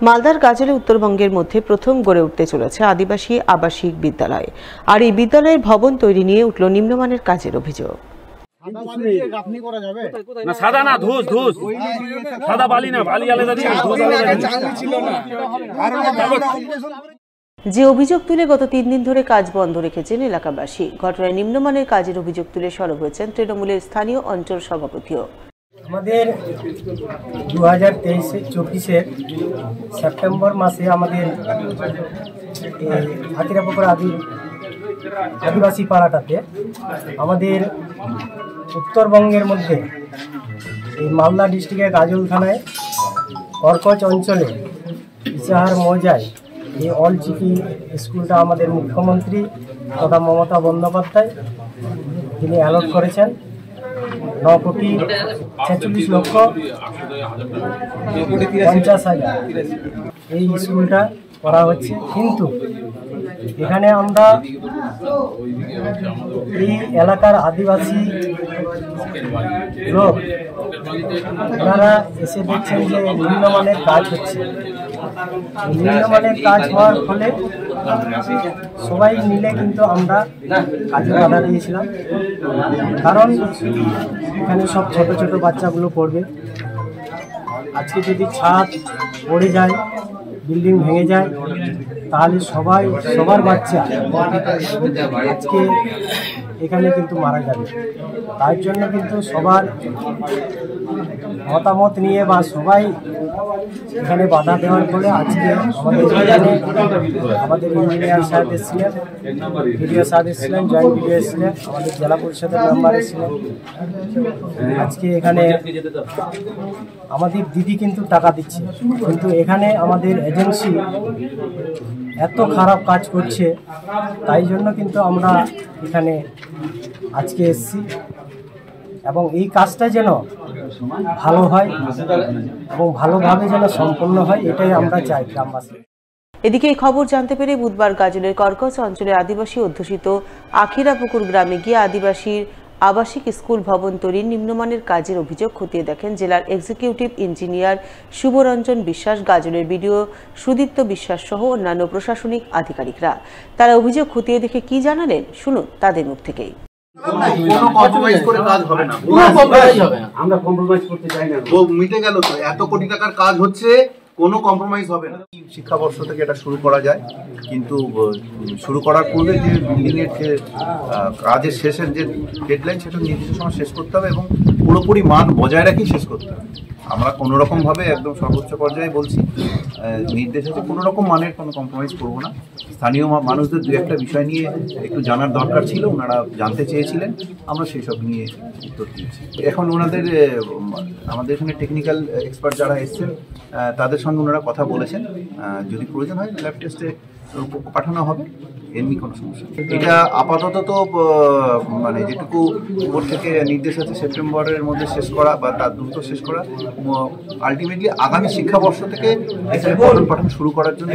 মালদার গাজলে উত্তরবঙ্গের মধ্যে প্রথম গড়ে উঠতে চলেছে আদিবাসী আবাসিক বিদ্যালয়। আর এই বিদ্যালয়ের ভবন তৈরি নিয়ে উঠল নিম্নমানের কাজের অভিযোগ। যে অভিযোগ তুলে গত 3 দিন ধরে কাজ বন্ধ রেখেছেন এলাকাবাসী। ঘটনায় নিম্নমানের কাজের অভিযোগ তুলে সরব হয়েছেন তৃণমূলের স্থানীয় অঞ্চল সভাপতিও। আমাদের 2023-24 সেপ্টেম্বর মাসে আমাদের আকিরাপুকুর আদিবাসী পাড়াটাতে আমাদের উত্তরবঙ্গের মধ্যে এই মালদা ডিস্ট্রিক্টের গাজল থানায় কর্কচ অঞ্চলে ইসাহার মৌজায় এই অল চিকি স্কুলটা আমাদের মুখ্যমন্ত্রী তথা মমতা বন্দ্যোপাধ্যায় তিনি অ্যালট করেছেন 9,46,50,000 এই স্কুলটা করা হচ্ছে। কিন্তু এখানে আমরা এই এলাকার আদিবাসী লোক ওনারা এসে দেখছেন যে নিম্নমানের কাজ হচ্ছে। নিম্নমানের কাজ হওয়ার ফলে সবাই মিলে কিন্তু আমরা কাজে বাধা দিয়েছিলাম, কারণ এখানে সব ছোট ছোট বাচ্চাগুলো পড়বে। আজকে যদি ছাদ পড়ে যায়, বিল্ডিং ভেঙে যায়, তাহলে সবার বাচ্চা আজকে এখানে কিন্তু মারা যাবে। তার জন্য কিন্তু সবার মতামত নিয়ে বা সবাই এখানে বাধা দেওয়ার ফলে আজকে আমাদের ইঞ্জিনিয়ার সাহেব এসেছিলেন, বিডিও সাহেব এসেছিলেন, জয়েন্ট বিডিও এসেছিলেন, আমাদের জেলা পরিষদের মেম্বার এসেছিলেন। আজকে এখানে আমাদের দিদি কিন্তু টাকা দিচ্ছে, কিন্তু এখানে আমাদের এজেন্সি এত খারাপ কাজ করছে, তাই জন্য কিন্তু আমরা এখানে আজকে এসেছি। এবং এই কাজটা যেন ভালো হয় এবং ভালোভাবে যেন সম্পন্ন হয়, এটাই আমরা চাই গ্রামবাসী। এদিকে এই খবর জানতে পেরে বুধবার গাজলের কর্কচ অঞ্চলে আদিবাসী অধ্যুষিত আখিরাপুকুর গ্রামে গিয়ে আদিবাসীর আবাসিক স্কুল ভবন তৈরির নিম্নমানের কাজের অভিযোগ খতিয়ে দেখেন জেলার এক্সিকিউটিভ ইঞ্জিনিয়ার শুভরঞ্জন বিশ্বাস, গাজলের বিডিও সুদীপ্ত বিশ্বাস সহ অন্যান্য প্রশাসনিক আধিকারিকরা। তারা অভিযোগ খতিয়ে দেখে কি জানালেন, শুনুন তাদের মুখ থেকেই। কোনো কম্প্রোমাইজ করে কাজ হবে না, আমরা কম্প্রোমাইজ করতে চাই না। মিটে গেল তো, এত কোটি টাকার কাজ হচ্ছে, কোনো কম্প্রোমাইজ হবে না। শিক্ষাবর্ষ থেকে এটা শুরু করা যায়, কিন্তু শুরু করার পূর্বে যে বিল্ডিং এর যে কাজের শেষের যে ডেডলাইন, সেটা নির্দিষ্ট সময় শেষ করতে হবে এবং পুরোপুরি মান বজায় রেখেই শেষ করতে হবে। আমরা কোনো রকম ভাবে একদম সর্বোচ্চ পর্যায়ে বলছি, নির্দেশ আছে, কোনো রকম মানের কোনো কম্প্রোমাইজ করবো না। স্থানীয় মানুষদের দু একটা বিষয় নিয়ে একটু জানার দরকার ছিল, ওনারা জানতে চেয়েছিলেন, আমরা সেই সব নিয়ে উত্তর দিয়েছি। এখন আমাদের এখানে টেকনিক্যাল এক্সপার্ট যারা এসছেন তাদের সঙ্গে ওনারা কথা বলেছেন, যদি প্রয়োজন হয় ল্যাব টেস্টে পাঠানো হবে, এমনি কোনো সমস্যা। এটা আপাতত তো মানে যেটুকু উপর থেকে নির্দেশ আছে সেপ্টেম্বরের মধ্যে শেষ করা বা তার দ্রুত শেষ করা, আলটিমেটলি আগামী শিক্ষাবর্ষ থেকে এখানে পঠন পাঠন শুরু করার জন্য